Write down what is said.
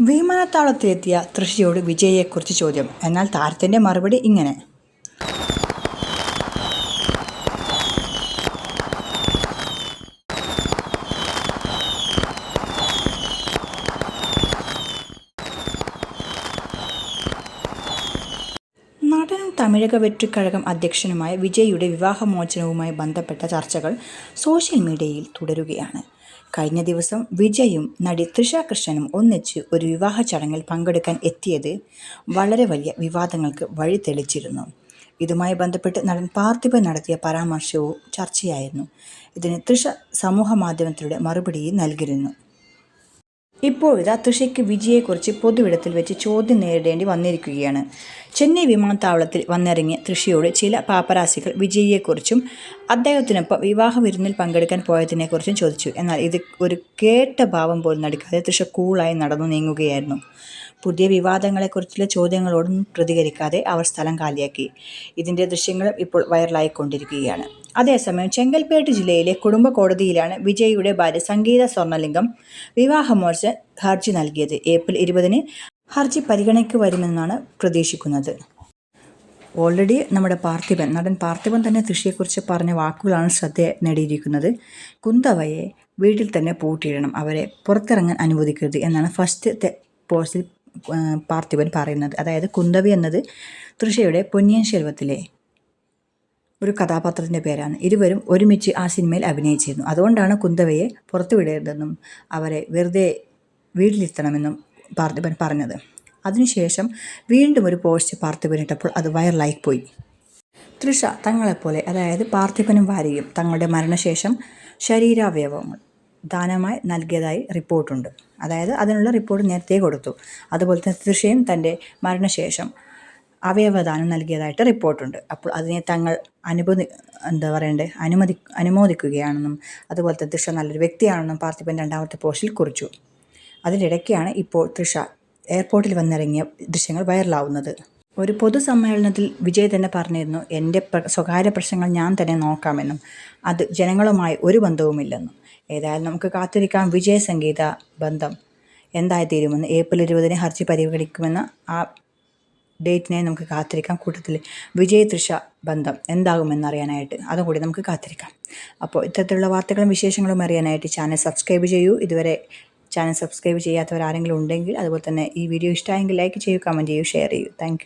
വിമാനത്താവളത്തിലെത്തിയ തൃഷയോട് വിജയിയെക്കുറിച്ച് ചോദ്യം. എന്നാൽ താരത്തിൻ്റെ മറുപടി ഇങ്ങനെ: നടനും തമിഴക വെற்றிക്കഴകം അധ്യക്ഷനുമായ വിജയിയുടെ വിവാഹമോചനവുമായി ബന്ധപ്പെട്ട ചർച്ചകൾ സോഷ്യൽ മീഡിയയിൽ തുടരുകയാണ്. കഴിഞ്ഞ ദിവസം വിജയും നടി തൃഷ കൃഷ്ണനും ഒന്നിച്ച് ഒരു വിവാഹ ചടങ്ങിൽ പങ്കെടുക്കാൻ എത്തിയത് വളരെ വലിയ വിവാദങ്ങൾക്ക് വഴി തെളിച്ചിരുന്നു. ഇതുമായി ബന്ധപ്പെട്ട് നടൻ പാർത്ഥിപൻ നടത്തിയ പരാമർശവും ചർച്ചയായിരുന്നു. ഇതിന് തൃഷ സമൂഹമാധ്യമത്തിലൂടെ മറുപടിയും നൽകിയിരുന്നു. ഇപ്പോഴിതാ തൃഷയ്ക്ക് വിജയെക്കുറിച്ച് പൊതുവിടത്തിൽ വെച്ച് ചോദ്യം നേരിടേണ്ടി വന്നിരിക്കുകയാണ്. ചെന്നൈ വിമാനത്താവളത്തിൽ വന്നിറങ്ങിയ തൃഷയോട് ചില പാപ്പരാസികൾ വിജയിയെക്കുറിച്ചും അദ്ദേഹത്തിനൊപ്പം വിവാഹ വിരുന്നിൽ പങ്കെടുക്കാൻ പോയതിനെക്കുറിച്ചും ചോദിച്ചു. എന്നാൽ ഇത് ഒരു കേട്ട ഭാവം പോലും നടിക്കാതെ തൃഷ കൂളായി നടന്നു നീങ്ങുകയായിരുന്നു. പുതിയ വിവാദങ്ങളെക്കുറിച്ചുള്ള ചോദ്യങ്ങളോടൊന്നും പ്രതികരിക്കാതെ അവർ സ്ഥലം കാലിയാക്കി. ഇതിൻ്റെ ദൃശ്യങ്ങളും ഇപ്പോൾ വൈറലായിക്കൊണ്ടിരിക്കുകയാണ്. അതേസമയം ചെങ്കൽപ്പേട്ട് ജില്ലയിലെ കുടുംബ കോടതിയിലാണ് വിജയിയുടെ ഭാര്യ സംഗീത സ്വർണ്ണലിംഗം വിവാഹമോചന ഹർജി നൽകിയത്. ഏപ്രിൽ 20-ന് ഹർജി പരിഗണനയ്ക്ക് വരുമെന്നാണ് പ്രതീക്ഷിക്കുന്നത്. ഓൾറെഡി നമ്മുടെ നടൻ പാർത്ഥിപൻ തന്നെ തൃഷയെക്കുറിച്ച് പറഞ്ഞ വാക്കുകളാണ് ശ്രദ്ധ നേടിയിരിക്കുന്നത്. കുന്തവയെ വീട്ടിൽ തന്നെ പൂട്ടിയിടണം, അവരെ പുറത്തിറങ്ങാൻ അനുവദിക്കരുത് എന്നാണ് ഫസ്റ്റ് പോസ്റ്റിൽ പാർത്ഥിപൻ പറയുന്നത്. അതായത് കുന്തവി എന്നത് തൃഷയുടെ പൊന്നിയിൻ സെൽവത്തിലെ ഒരു കഥാപാത്രത്തിൻ്റെ പേരാണ്. ഇരുവരും ഒരുമിച്ച് ആ സിനിമയിൽ അഭിനയിച്ചിരുന്നു. അതുകൊണ്ടാണ് കുന്തവയെ പുറത്തുവിടരുതെന്നും അവരെ വെറുതെ വീട്ടിലിരുത്തണമെന്നും പാർത്ഥിപൻ പറഞ്ഞത്. അതിനുശേഷം വീണ്ടും ഒരു പോസ്റ്റ് പാർത്ഥിപൻ ഇട്ടപ്പോൾ അത് വൈറലായിപ്പോയി. തൃഷ തങ്ങളെപ്പോലെ, അതായത് പാർത്ഥിപനും ഭാര്യയും തങ്ങളുടെ മരണശേഷം ശരീരാവയവങ്ങൾ ദാനമായി നൽകിയതായി റിപ്പോർട്ടുണ്ട്. അതായത് അതിനുള്ള റിപ്പോർട്ട് നേരത്തെ കൊടുത്തു. അതുപോലെ തന്നെ തൃഷയും തൻ്റെ മരണശേഷം അവയവദാനം നൽകിയതായിട്ട് റിപ്പോർട്ടുണ്ട്. അപ്പോൾ അതിനെ തങ്ങൾ അനുമോദിക്കുകയാണെന്നും അതുപോലെ തന്നെ തൃഷ നല്ലൊരു വ്യക്തിയാണെന്നും പാർത്ഥിപൻ രണ്ടാമത്തെ പോസ്റ്റിൽ കുറിച്ചു. അതിനിടയ്ക്കാണ് ഇപ്പോൾ തൃഷ എയർപോർട്ടിൽ വന്നിറങ്ങിയ ദൃശ്യങ്ങൾ വൈറലാവുന്നത്. ഒരു പൊതുസമ്മേളനത്തിൽ വിജയ് തന്നെ പറഞ്ഞിരുന്നു, എൻ്റെ സ്വകാര്യ പ്രശ്നങ്ങൾ ഞാൻ തന്നെ നോക്കാമെന്നും അത് ജനങ്ങളുമായി ഒരു ബന്ധവുമില്ലെന്നും. ഏതായാലും നമുക്ക് കാത്തിരിക്കാം വിജയ് സംഗീത ബന്ധം എന്തായി തീരുമെന്ന്. ഏപ്രിൽ 20-ന് ഹർജി പരിഗണിക്കുമെന്ന ആ ഡേറ്റിനെ നമുക്ക് കാത്തിരിക്കാം. കൂട്ടത്തിൽ വിജയ് തൃഷ ബന്ധം എന്താകുമെന്നറിയാനായിട്ട് അതും കൂടി നമുക്ക് കാത്തിരിക്കാം. അപ്പോൾ ഇത്തരത്തിലുള്ള വാർത്തകളും വിശേഷങ്ങളും അറിയാനായിട്ട് ചാനൽ സബ്സ്ക്രൈബ് ചെയ്യൂ. ഇതുവരെ ചാനൽ സബ്സ്ക്രൈബ് ചെയ്യാത്തവരാരെങ്കിലും ഉണ്ടെങ്കിൽ, അതുപോലെ തന്നെ ഈ വീഡിയോ ഇഷ്ടമായെങ്കിൽ ലൈക്ക് ചെയ്യൂ, കമൻറ്റ് ചെയ്യൂ, ഷെയർ ചെയ്യൂ. താങ്ക്